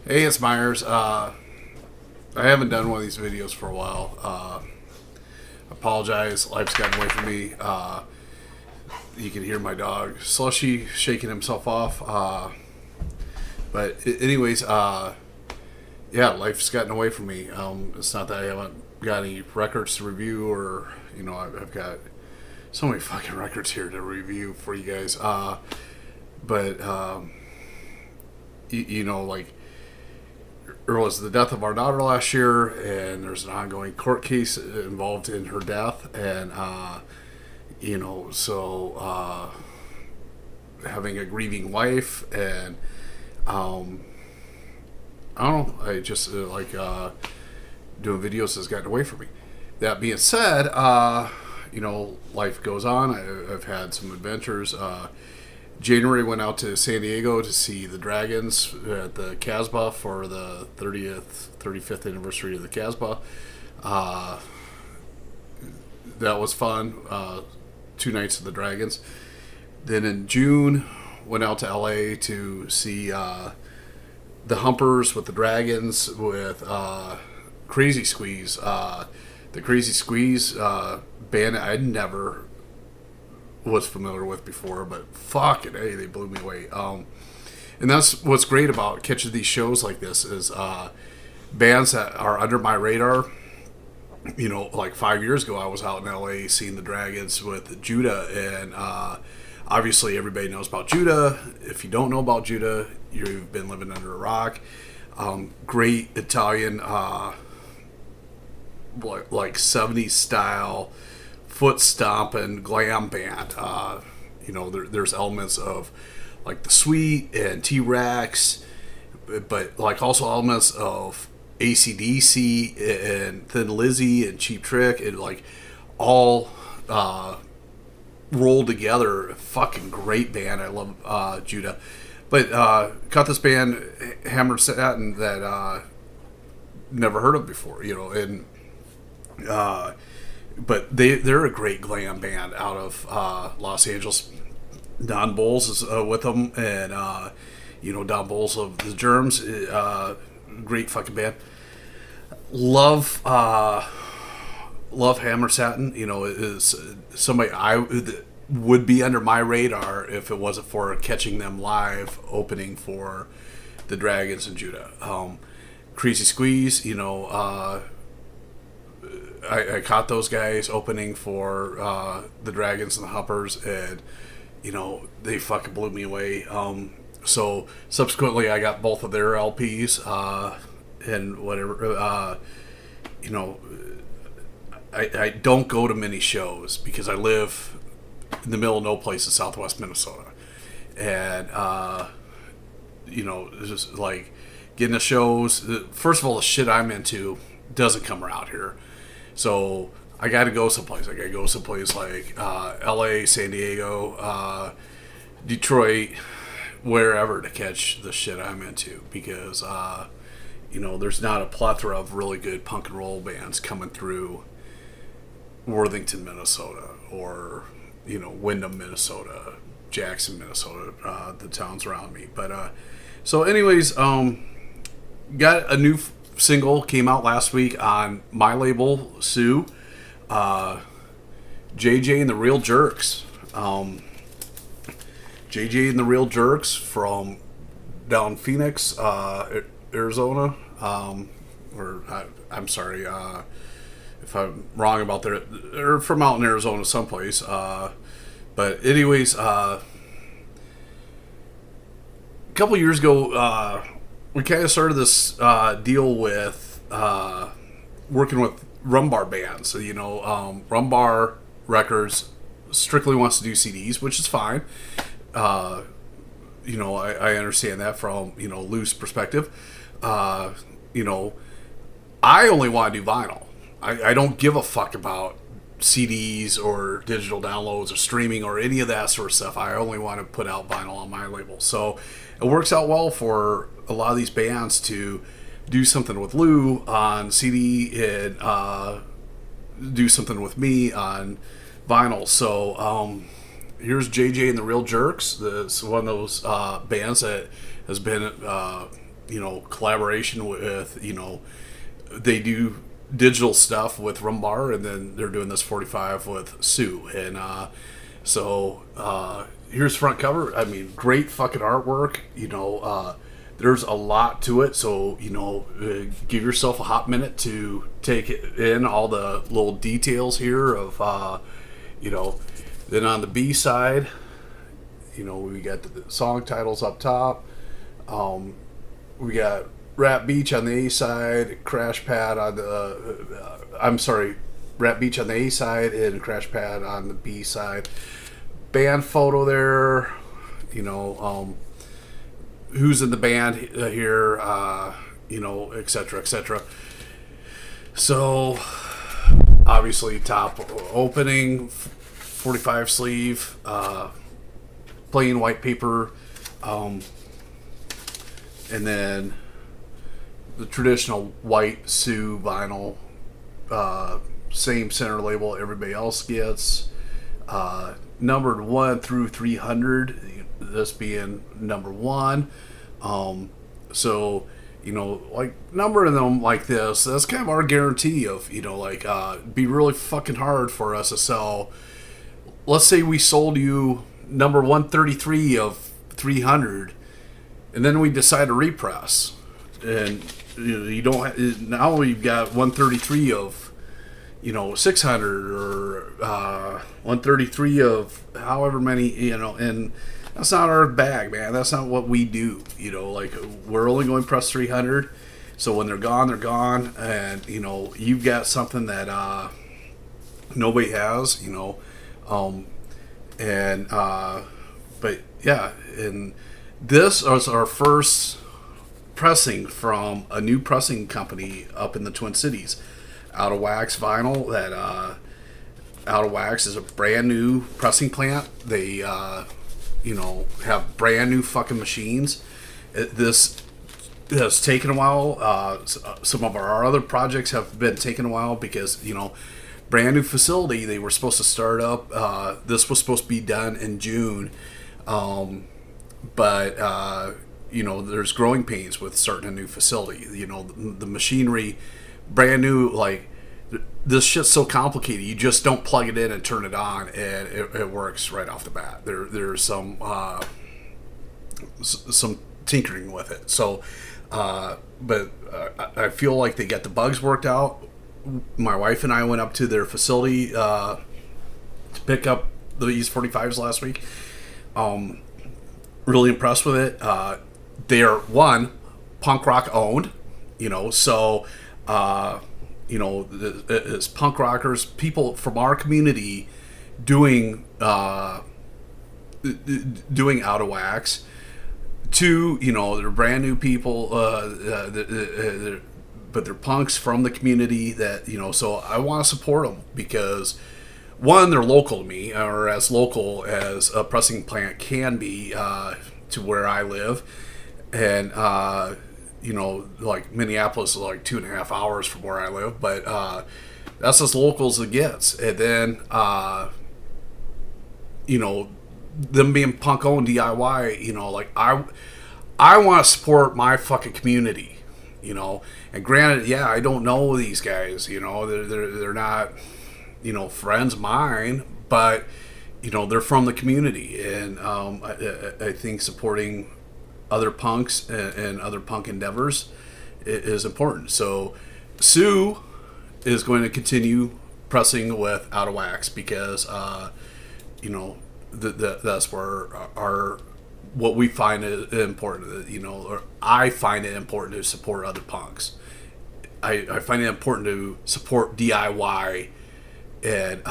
Hey, it's Myers. I haven't done one of these videos for a while. Apologize. Life's gotten away from me. You can hear my dog Slushy shaking himself off. Anyways, yeah, life's gotten away from me. It's not that I haven't got any records to review, or I've got so many fucking records here to review for you guys. But like, there was the death of our daughter last year, and there's an ongoing court case involved in her death, and having a grieving wife, and I don't know, I just doing videos has gotten away from me. That being said, life goes on. I've had some adventures. January went out to San Diego to see the Dragons at the Casbah for the 35th anniversary of the Casbah. That was fun. 2 nights of the Dragons. Then in June, went out to LA to see the Humpers with the Dragons with Crazy Squeeze. The Crazy Squeeze band I'd never was familiar with before, but fucking hey, they blew me away. And that's what's great about catching these shows like this is bands that are under my radar. Like 5 years ago, I was out in LA seeing the Dragons with Judah, and obviously everybody knows about Judah. If you don't know about Judah, you've been living under a rock. Great Italian, like 70s style foot stomping glam band. There's elements of like the Sweet and T-Rex, but like also elements of AC/DC and Thin Lizzy and Cheap Trick, and like all rolled together. Fucking great band. I love Judah, but got this band Hammered Satin that never heard of before. But they're a great glam band out of Los Angeles. Don Bowles is with them, and Don Bowles of the Germs, great fucking band. Love Hammer Satin. Is somebody that would be under my radar if it wasn't for catching them live opening for the Dragons and Judah. Crazy Squeeze, I caught those guys opening for the Dragons and the Humpers, and they fucking blew me away. So subsequently, I got both of their LPs and whatever. I don't go to many shows because I live in the middle of no place in Southwest Minnesota, and it's just like getting to shows. First of all, the shit I'm into doesn't come around here. So I got to go someplace. I got to go someplace like LA, San Diego, Detroit, wherever to catch the shit I'm into, because there's not a plethora of really good punk and roll bands coming through Worthington, Minnesota, or Windham, Minnesota, Jackson, Minnesota, the towns around me. But so anyways, got a new single came out last week on my label, Sioux. JJ and the Real Jerks. JJ and the Real Jerks from down Phoenix, Arizona. I'm sorry if I'm wrong about that. They're from out in Arizona someplace. But anyways, a couple years ago, we kind of started this deal with working with Rumbar bands. So, Rumbar Records strictly wants to do CDs, which is fine. I understand that from, loose perspective. I only want to do vinyl. I don't give a fuck about CDs or digital downloads or streaming or any of that sort of stuff. I only want to put out vinyl on my label. So it works out well for a lot of these bands to do something with Lou on CD and do something with me on vinyl. So here's JJ and the Real Jerks. It's one of those bands that has been collaboration with, they do digital stuff with Rumbar, and then they're doing this 45 with Sioux. And here's front cover. I mean, great fucking artwork. There's a lot to it, so give yourself a hot minute to take in all the little details here of then on the B side, we got the song titles up top. We got Rat Beach on the A side, Crash Pad on the Rat Beach on the A side and Crash Pad on the B side. Band photo there, who's in the band here, etc., etc. So, obviously, top opening, 45 sleeve, plain white paper, and then the traditional white Sioux vinyl, same center label everybody else gets, numbered 1 through 300, this being number 1. So, numbering them like this, that's kind of our guarantee of, be really fucking hard for us to sell. Let's say we sold you number 133 of 300, and then we decide to repress, and you don't. Now we've got 133 of 600 or 133 of however many, and that's not our bag, man. That's not what we do. We're only going to press 300. So when they're gone, they're gone. And, you've got something that nobody has, but yeah, and this is our first pressing from a new pressing company up in the Twin Cities. Out of Wax Vinyl. That Out of Wax is a brand new pressing plant. They have brand new fucking machines. This has taken a while. Some of our other projects have been taking a while because brand new facility. They were supposed to start up. This was supposed to be done in June, but there's growing pains with starting a new facility. The machinery. Brand new, this shit's so complicated. You just don't plug it in and turn it on, and it works right off the bat. There's some tinkering with it. So, but I feel like they got the bugs worked out. My wife and I went up to their facility to pick up these 45s last week. Really impressed with it. They are punk rock owned, so. As punk rockers, people from our community doing Out of Wax. To they're brand new people, but they're punks from the community that So I want to support them because one, they're local to me, or as local as a pressing plant can be to where I live, and. Minneapolis is 2.5 hours from where I live, but that's as local as it gets. And then, them being punk owned DIY, I want to support my fucking community, And granted, yeah, I don't know these guys, they're not, friends of mine, but they're from the community, and I think supporting other punks and other punk endeavors is important. So Sioux is going to continue pressing with Out of Wax because that's where our what we find is important, or I find it important to support other punks. I find it important to support DIY, and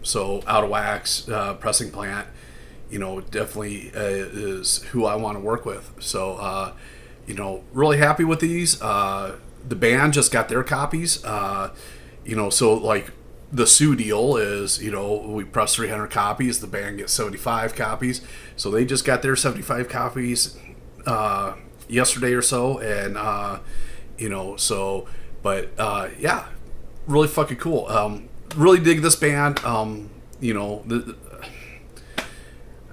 so Out of Wax pressing plant definitely is who I want to work with. So, really happy with these. The band just got their copies. So the Sioux deal is, we press 300 copies, the band gets 75 copies. So they just got their 75 copies yesterday or so, and yeah, really fucking cool. Really dig this band.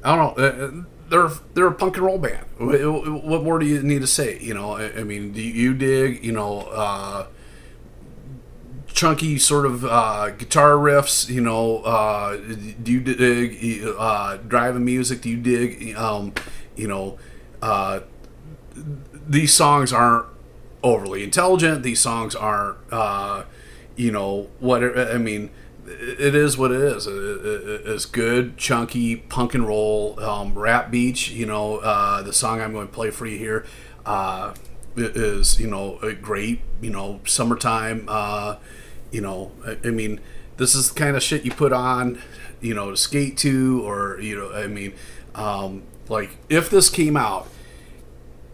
I don't know. they're a punk and roll band. What more do you need to say? You know, I mean, do you dig, chunky sort of guitar riffs? You know, do you dig driving music? Do you dig, these songs aren't overly intelligent. These songs aren't, what I mean. It is what it is. It's good, chunky punk and roll rap beach. The song I'm going to play for you here is a great summertime. I mean, this is the kind of shit you put on, to skate to, or like if this came out.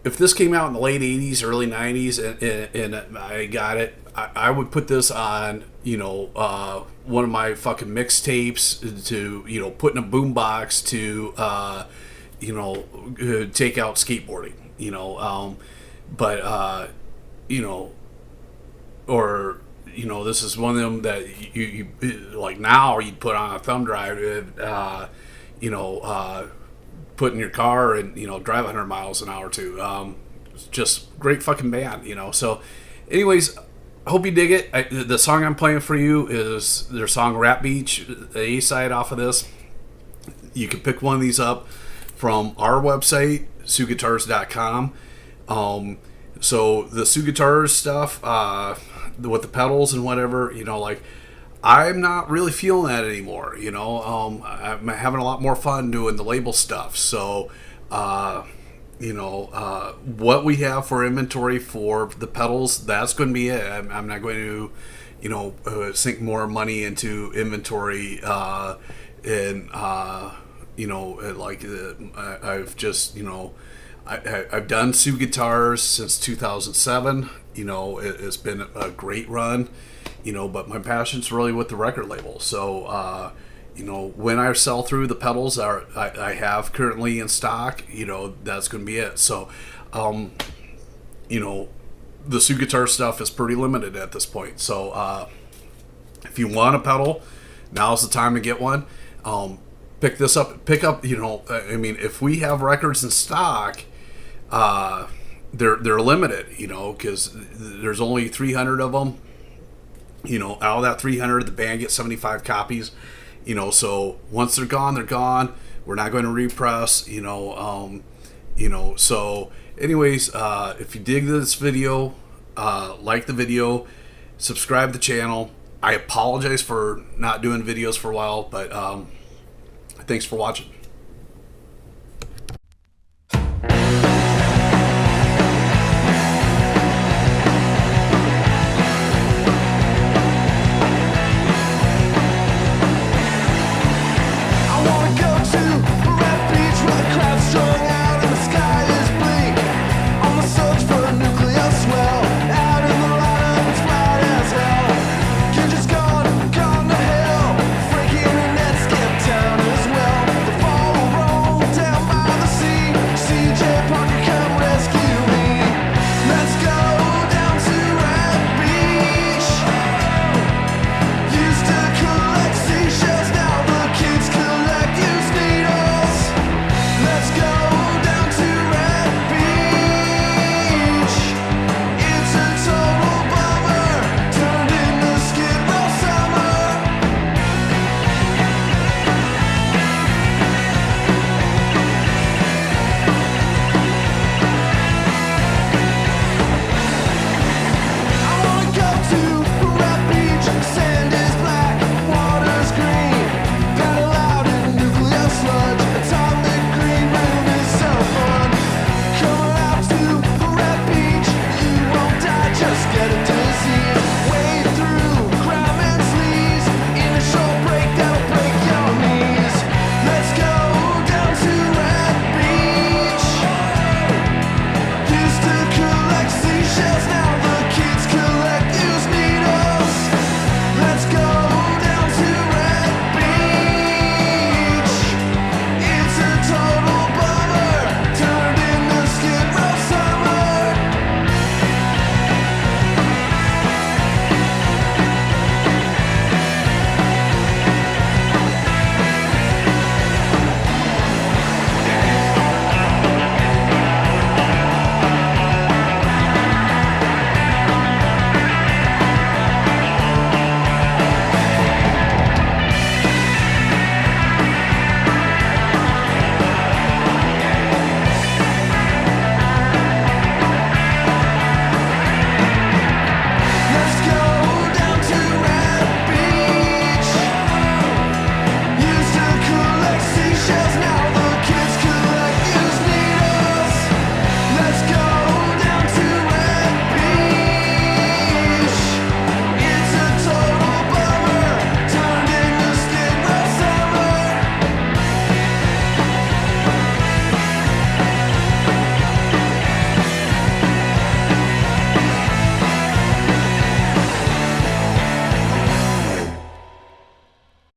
If this came out in the late 80s, early 90s, and I got it, I would put this on, one of my fucking mixtapes to, put in a boombox to, take out skateboarding, or, this is one of them that you like now you'd put on a thumb drive, put in your car and drive 100 miles an hour to. It's just great fucking band, So, anyways, I hope you dig it. The song I'm playing for you is their song "Rap Beach," the A side off of this. You can pick one of these up from our website, SiouxGuitars.com. So the Sioux Guitars stuff with the pedals and whatever, I'm not really feeling that anymore. I'm having a lot more fun doing the label stuff. So, what we have for inventory for the pedals, that's going to be it. I'm not going to, sink more money into inventory. I've just, I've done Sioux Guitars since 2007. It's been a great run. But my passion's really with the record label. So, when I sell through the pedals I have currently in stock, that's going to be it. So, the Sioux Guitar stuff is pretty limited at this point. So, if you want a pedal, now's the time to get one. Pick this up. Pick up. If we have records in stock, they're limited. Because there's only 300 of them. Out of that 300, the band gets 75 copies. So once they're gone, they're gone. We're not going to repress. So anyways, if you dig this video, like the video, subscribe to the channel. I apologize for not doing videos for a while, but thanks for watching.